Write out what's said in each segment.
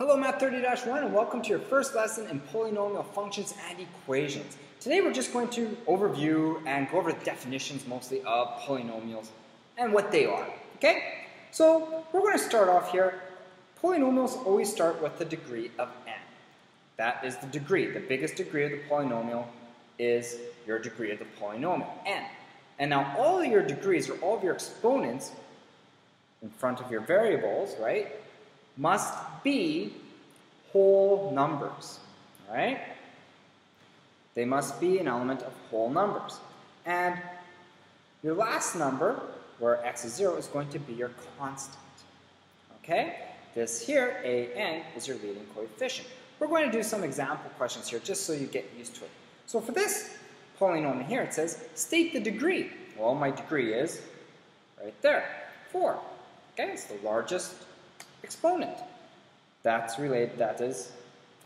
Hello Math 30-1 and welcome to your first lesson in polynomial functions and equations. Today we're just going to overview and go over the definitions mostly of polynomials and what they are. Okay? So we're going to start off here. Polynomials always start with the degree of n. That is the degree. The biggest degree of the polynomial is your degree of the polynomial, n. And now all of your degrees or all of your exponents in front of your variables, right, must be whole numbers, all right? They must be an element of whole numbers. And your last number, where x is 0, is going to be your constant, okay? This here, an, is your leading coefficient. We're going to do some example questions here just so you get used to it. So for this polynomial here, it says, state the degree. Well, my degree is right there, 4. Okay, it's the largest exponent. That is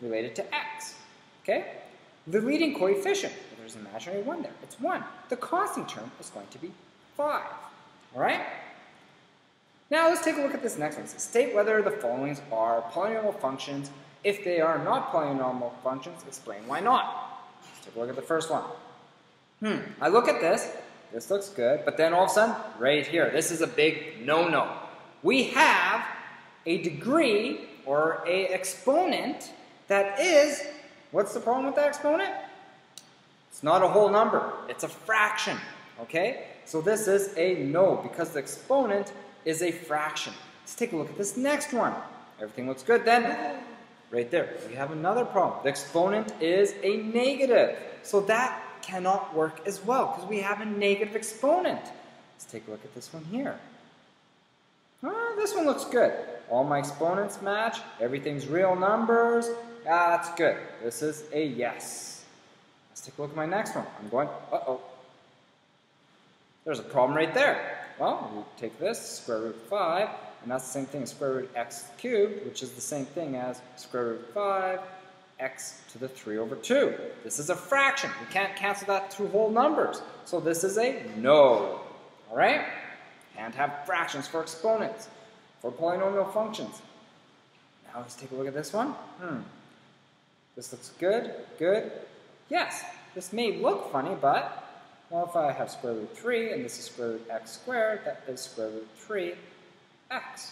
related to x. Okay? The leading coefficient, well, there's an imaginary 1 there. It's 1. The constant term is going to be 5. All right? Now let's take a look at this next one. It says, state whether the following are polynomial functions. If they are not polynomial functions, explain why not. Let's take a look at the first one. I look at this. This looks good. But then all of a sudden, right here, this is a big no-no. We have a degree or a exponent that is, what's the problem with that exponent? It's not a whole number, it's a fraction, okay? So this is a no because the exponent is a fraction. Let's take a look at this next one. Everything looks good then. Right there, we have another problem. The exponent is a negative. So that cannot work as well because we have a negative exponent. Let's take a look at this one here. This one looks good. All my exponents match. Everything's real numbers. That's good. This is a yes. Let's take a look at my next one. I'm going, uh-oh. There's a problem right there. Well, we take this, square root 5, and that's the same thing as square root x cubed, which is the same thing as square root 5 x to the 3 over 2. This is a fraction. We can't cancel that through whole numbers. So this is a no. All right? Can't have fractions for exponents, for polynomial functions. Now let's take a look at this one. This looks good, good. Yes, this may look funny, but, well, if I have square root 3, and this is square root x squared, that is square root 3x.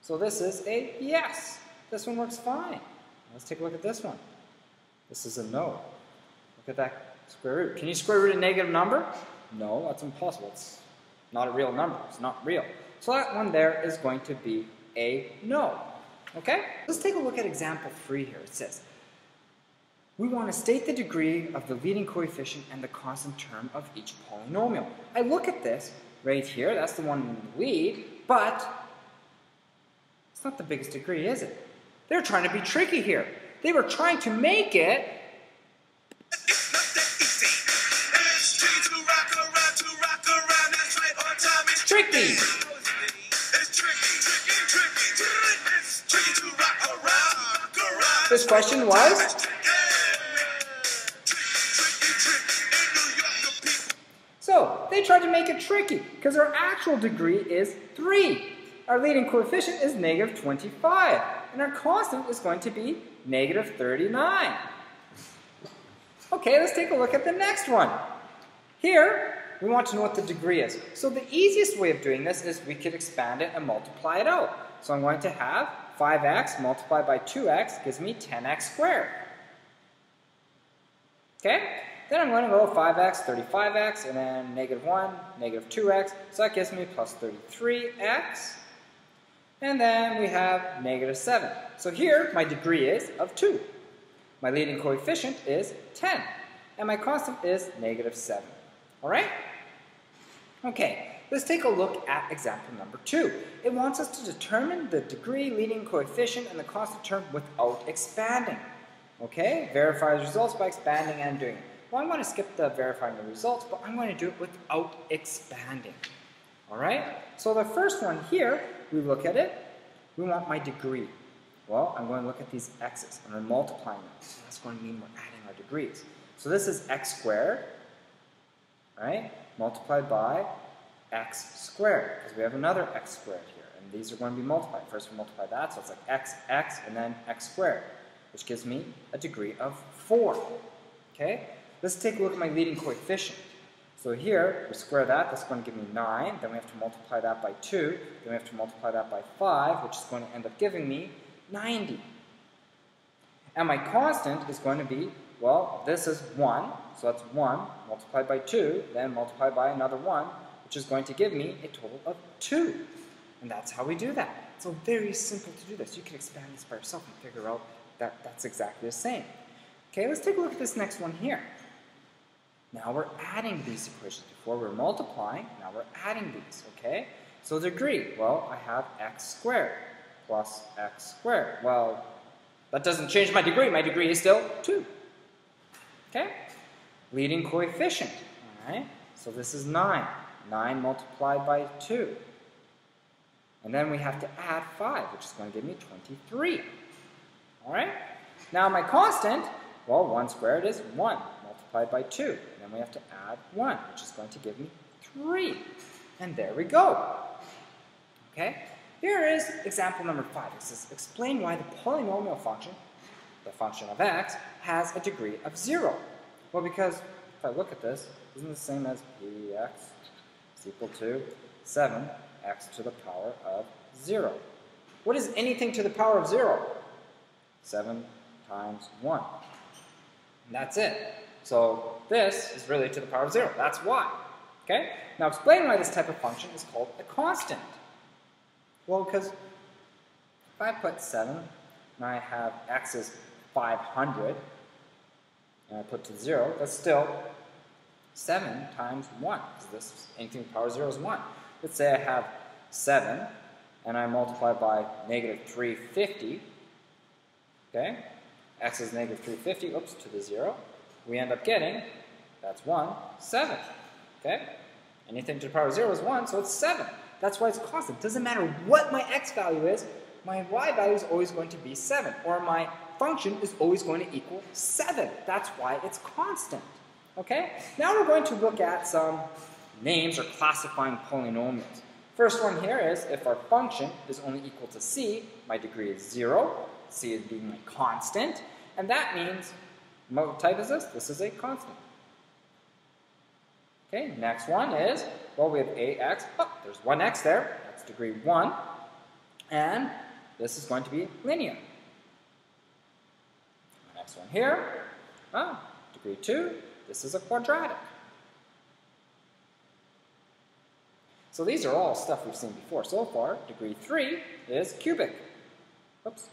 So this is a yes. This one works fine. Let's take a look at this one. This is a no. Look at that square root. Can you square root a negative number? No, that's impossible. It's not a real number. It's not real. So that one there is going to be a no. Okay? Let's take a look at example 3 here. It says, we want to state the degree of the leading coefficient and the constant term of each polynomial. I look at this right here. That's the one in the lead, but it's not the biggest degree, is it? They're trying to be tricky here. They were trying to make it tricky. This question was? So, they tried to make it tricky because our actual degree is 3. Our leading coefficient is negative 25. And our constant is going to be negative 39. Okay, let's take a look at the next one. Here, we want to know what the degree is. So the easiest way of doing this is we could expand it and multiply it out. So I'm going to have 5x multiplied by 2x gives me 10x squared. Okay? Then I'm going to go 5x, 35x, and then negative 1, negative 2x. So that gives me plus 33x. And then we have negative 7. So here, my degree is of 2. My leading coefficient is 10. And my constant is negative 7. All right? Okay, let's take a look at example number 2. It wants us to determine the degree, leading coefficient, and the constant term without expanding. Okay, verify the results by expanding and doing it. Well, I'm going to skip the verifying the results, but I'm going to do it without expanding. All right? So the first one here, we look at it. We want my degree. Well, I'm going to look at these x's, and I'm multiplying them. So that's going to mean we're adding our degrees. So this is x squared, right, multiplied by x squared, because we have another x squared here. and these are going to be multiplied. First we multiply that, so it's like x, and then x squared, which gives me a degree of 4. Okay? Let's take a look at my leading coefficient. So here, we square that, that's going to give me 9, then we have to multiply that by 2, then we have to multiply that by 5, which is going to end up giving me 90. And my constant is going to be, well, this is 1, so that's 1 multiplied by 2, then multiplied by another 1, which is going to give me a total of 2. And that's how we do that. It's so very simple to do this. You can expand this by yourself and figure out that that's exactly the same. Okay, let's take a look at this next one here. Now we're adding these equations. Before we were multiplying, now we're adding these, okay? So degree, well, I have x squared plus x squared. Well, that doesn't change my degree. My degree is still 2. Okay? Leading coefficient, all right? So this is 9. 9 multiplied by 2. And then we have to add 5, which is going to give me 23. All right? Now my constant, well, 1 squared is 1 multiplied by 2. And then we have to add 1, which is going to give me 3. And there we go. Okay? Here is example number 5. It says, explain why the polynomial function, the function of x, has a degree of 0. Well, because if I look at this, isn't it the same as px is equal to 7x to the power of 0? What is anything to the power of 0? 7 times 1. And that's it. So this is really to the power of 0. That's why. Okay? Now explain why this type of function is called a constant. Well, because if I put 7 and I have x is 500 and I put to 0, that's still 7 times 1. Because this anything to the power of 0 is 1. Let's say I have 7 and I multiply by negative 350. Okay? X is negative 350, oops, to the 0. We end up getting, that's 1, 7. Okay? Anything to the power of 0 is 1, so it's 7. That's why it's constant. It doesn't matter what my x value is, my y value is always going to be 7. Or my function is always going to equal 7. That's why it's constant. Okay? Now we're going to look at some names or classifying polynomials. First one here is if our function is only equal to c, my degree is 0. C is being my constant. And that means, what type is this? This is a constant. Okay, next one is, well, we have ax. Oh, there's 1x there. That's degree 1. And this is going to be linear. Next one here, degree 2. This is a quadratic. So these are all stuff we've seen before. So far, degree 3 is cubic. Oops.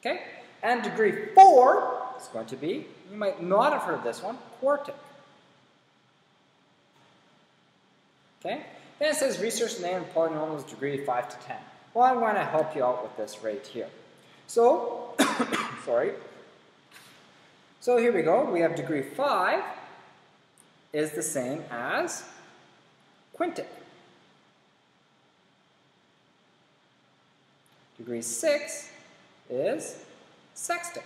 Okay, and degree 4 is going to be, you might not have heard of this one, quartic. Okay, then it says research the name of polynomials degree 5 to 10. Well, I want to help you out with this right here. So, sorry. So here we go. We have degree 5 is the same as quintic. Degree 6 is sextic.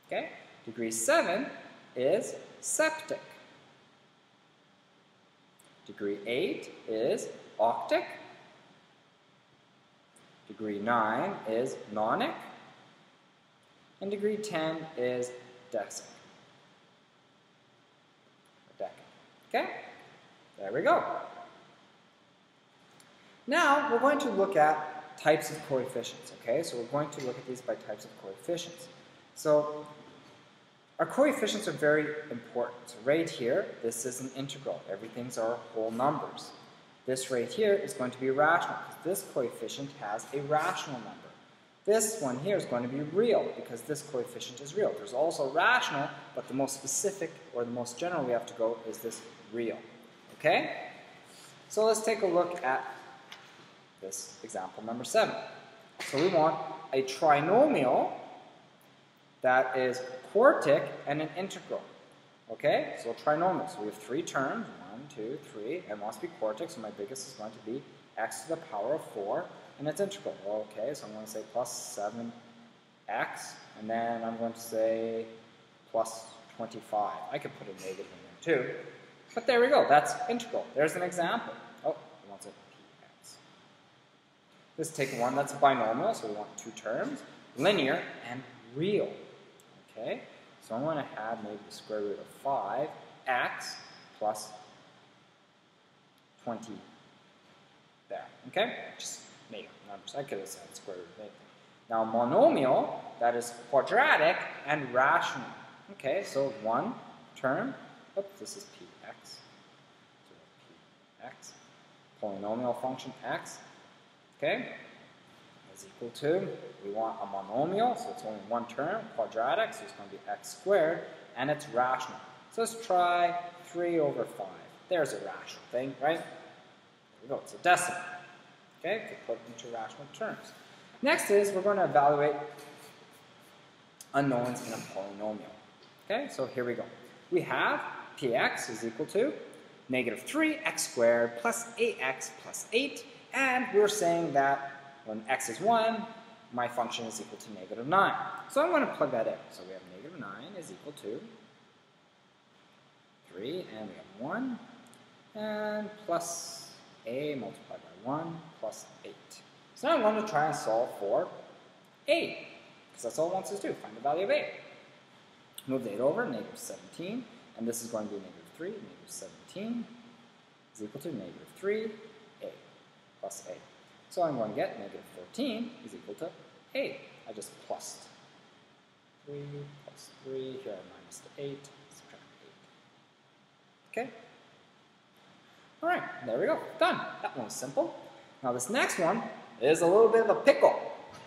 Okay? Degree 7 is septic. Degree 8 is octic. Degree 9 is nonic. And degree 10 is decic. Okay? There we go. Now, we're going to look at types of coefficients, okay? So we're going to look at these by types of coefficients. So our coefficients are very important. So right here, this is an integral. Everything's our whole numbers. This right here is going to be rational because this coefficient has a rational number. This one here is going to be real because this coefficient is real. There's also rational, but the most specific or the most general we have to go is this real. Okay? So let's take a look at this example number 7. So we want a trinomial that is quartic and an integral. Okay? So trinomial. So we have 3 terms. 1, 2, 3. And it wants to be quartic, so my biggest is going to be x to the power of 4. And it's integral. Okay, so I'm going to say plus 7x. And then I'm going to say plus 25. I could put a negative in there too. But there we go, that's integral. There's an example. Oh, it wants a px. Let's take one that's a binomial, so we want two terms, linear and real. Okay, so I'm going to have maybe the square root of 5x plus 20 there. Okay, just make up numbers. I could have said square root of anything. Now, monomial, that is quadratic and rational. Okay, so one term, oops, this is px. So px, polynomial function x, okay, is equal to, we want a monomial, so it's only one term, quadratic, so it's going to be x squared, and it's rational. So let's try 3 over 5. There's a rational thing, right? There we go, it's a decimal. Okay, to put into rational terms. Next is we're going to evaluate unknowns in a polynomial. Okay, so here we go. We have px is equal to negative 3x squared plus 8x plus 8, and we're saying that when x is 1, my function is equal to negative 9. So I'm going to plug that in. So we have negative 9 is equal to 3, and we have 1, and plus a multiplied by 1 plus 8. So now I'm going to try and solve for a, because that's all it wants us to do, find the value of a. Move the 8 over, negative 17, and this is going to be negative 3, negative 17 is equal to negative 3a plus a. So I'm going to get negative 14 is equal to a. I just plussed 3 plus 3, here I minus the 8, subtract 8. Okay? Alright, there we go, done. That one's simple. Now this next one is a little bit of a pickle.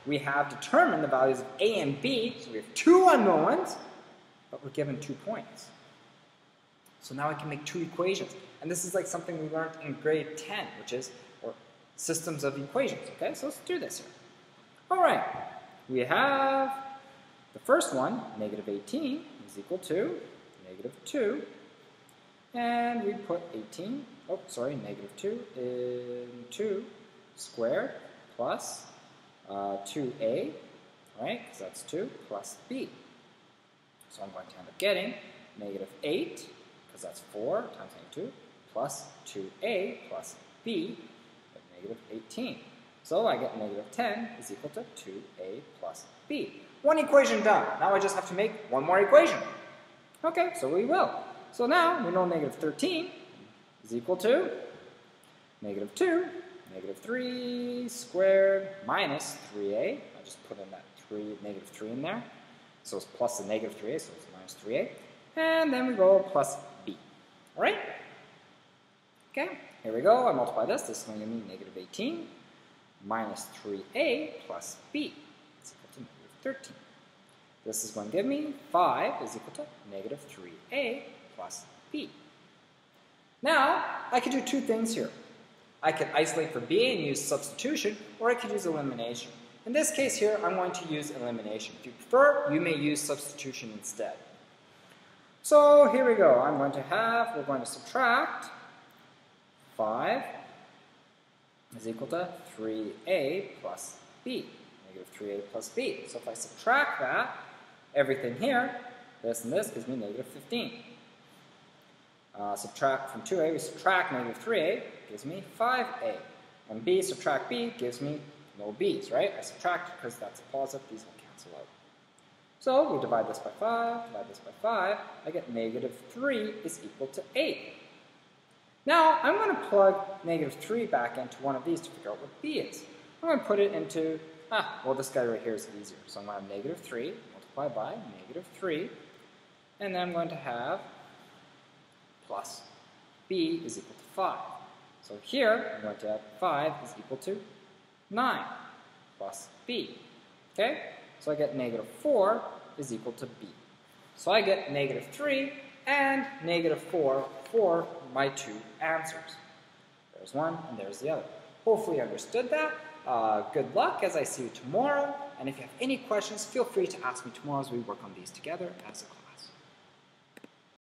We have determined the values of a and b, so we have two unknowns, but we're given 2 points. So now I can make two equations. And this is like something we learned in grade 10, which is systems of equations. Okay, so let's do this here. All right, we have the first one, negative 18 is equal to negative 2. And we put 18, oh, sorry, negative 2 in 2 squared plus 2a, right, because that's 2, plus b. So I'm going to end up getting negative 8, because that's 4 times negative 2, plus 2a plus b, at negative 18. So I get negative 10 is equal to 2a plus b. One equation done. Now I just have to make one more equation. Okay, so we will. So now we know negative 13 is equal to negative 2, negative 3 squared minus 3a. I just put in that negative 3 in there. So it's plus the negative 3a, so it's minus 3a. And then we go plus b. All right? Okay, here we go. I multiply this. This is going to give me negative 18 minus 3a plus b. It's equal to negative 13. This is going to give me 5 is equal to negative 3a plus b. Now, I could do two things here. I could isolate for b and use substitution, or I could use elimination. In this case here, I'm going to use elimination. If you prefer, you may use substitution instead. So here we go. We're going to subtract 5 is equal to 3a plus b, negative 3a plus b. So if I subtract that, everything here, this and this gives me negative 15. Subtract from 2a, we subtract negative 3a, gives me 5a. And b, subtract b, gives me no b's, right? I subtract because that's a positive, these will cancel out. So we divide this by 5, divide this by 5, I get negative 3 is equal to 8. Now, I'm going to plug negative 3 back into one of these to figure out what b is. I'm going to put it into, well, this guy right here is easier. So I'm going to have negative 3 multiplied by negative 3, and then I'm going to have plus b is equal to 5. So here, I'm going to have 5 is equal to 9 plus b. Okay? So I get negative 4 is equal to b. So I get negative 3 and negative 4 for my two answers. There's one and there's the other. Hopefully you understood that. Good luck as I see you tomorrow. And if you have any questions, feel free to ask me tomorrow as we work on these together as a class.